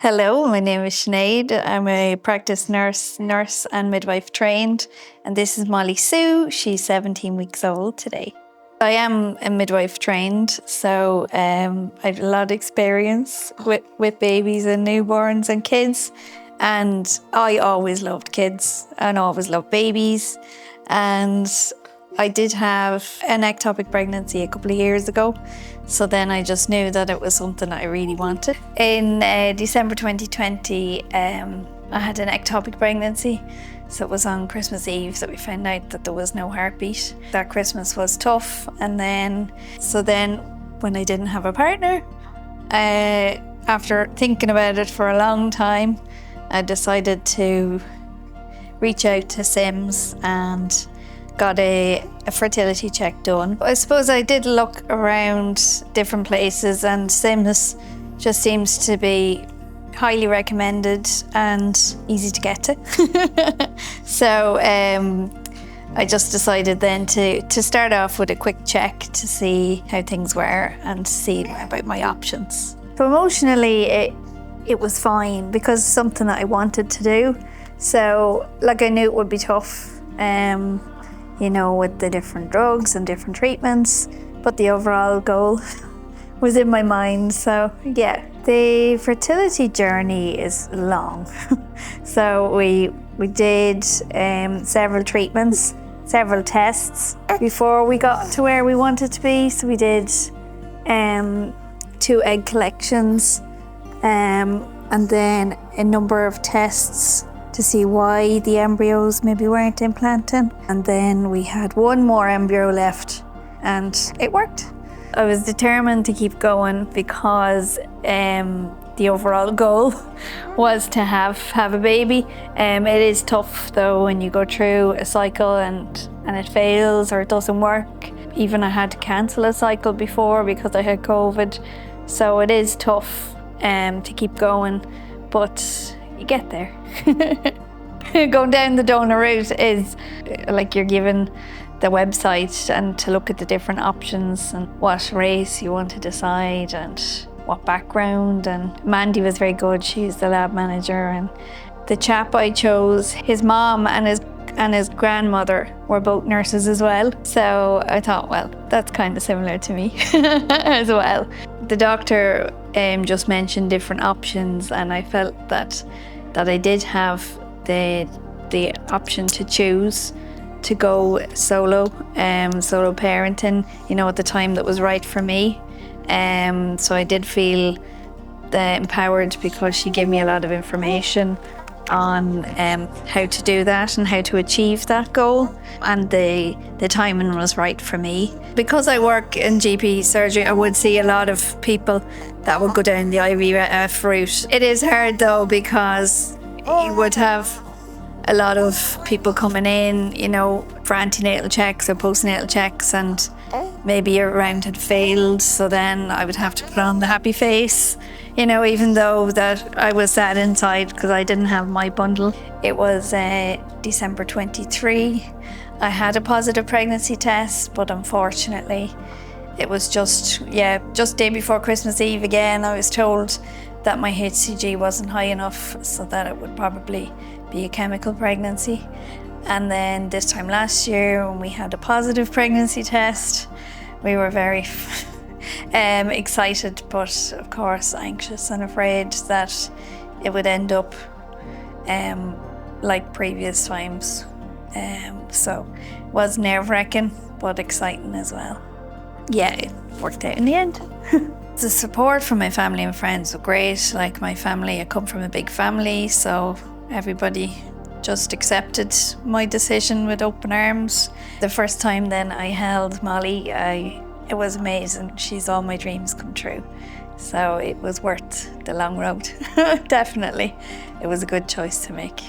Hello, my name is Sinead. I'm a practice nurse and midwife trained, and this is Mollie Sue. She's 17 weeks old today. I am a midwife trained, so I've a lot of experience with babies and newborns and kids, and I always loved kids and always loved babies. And I did have an ectopic pregnancy a couple of years ago, so then I just knew that it was something I really wanted. In December 2020, I had an ectopic pregnancy, so it was on Christmas Eve that we found out that there was no heartbeat. That Christmas was tough, and then when I didn't have a partner, after thinking about it for a long time, I decided to reach out to Sims and got a fertility check done. I suppose I did look around different places, and Sims just seems to be highly recommended and easy to get to. So I just decided then to start off with a quick check to see how things were and see about my options. So emotionally it was fine because it's something that I wanted to do. So I knew it would be tough, with the different drugs and different treatments, but the overall goal was in my mind. So yeah, the fertility journey is long. So we did several treatments, several tests before we got to where we wanted to be. So we did 2 egg collections and then a number of tests to see why the embryos maybe weren't implanting. And then we had 1 more embryo left and it worked. I was determined to keep going because the overall goal was to have a baby. It is tough though when you go through a cycle and it fails or it doesn't work. Even I had to cancel a cycle before because I had COVID. So it is tough to keep going, but you get there. Going down the donor route is like you're given the website and to look at the different options and what race you want to decide and what background. And Mandy was very good. She's the lab manager, and the chap I chose, his mom and his grandmother were both nurses as well. So I thought, well, that's kind of similar to me as well. The doctor just mentioned different options, and I felt that I did have the option to choose to go solo parenting, at the time that was right for me. So I did feel empowered because she gave me a lot of information on how to do that and how to achieve that goal, and the timing was right for me. Because I work in GP surgery, I would see a lot of people that would go down the IVF route. It is hard though, because you would have a lot of people coming in, for antenatal checks or postnatal checks, and maybe your round had failed, so then I would have to put on the happy face, even though that I was sad inside because I didn't have my bundle. It was December 23. I had a positive pregnancy test, but unfortunately it was just day before Christmas Eve again. I was told that my HCG wasn't high enough, so that it would probably be a chemical pregnancy. And then this time last year, when we had a positive pregnancy test, we were very excited, but of course anxious and afraid that it would end up like previous times. So it was nerve-wracking, but exciting as well. Yeah, it worked out in the end. The support from my family and friends were great. Like my family, I come from a big family, so everybody just accepted my decision with open arms. The first time then I held Mollie, it was amazing. She's all my dreams come true. So it was worth the long road, definitely. It was a good choice to make.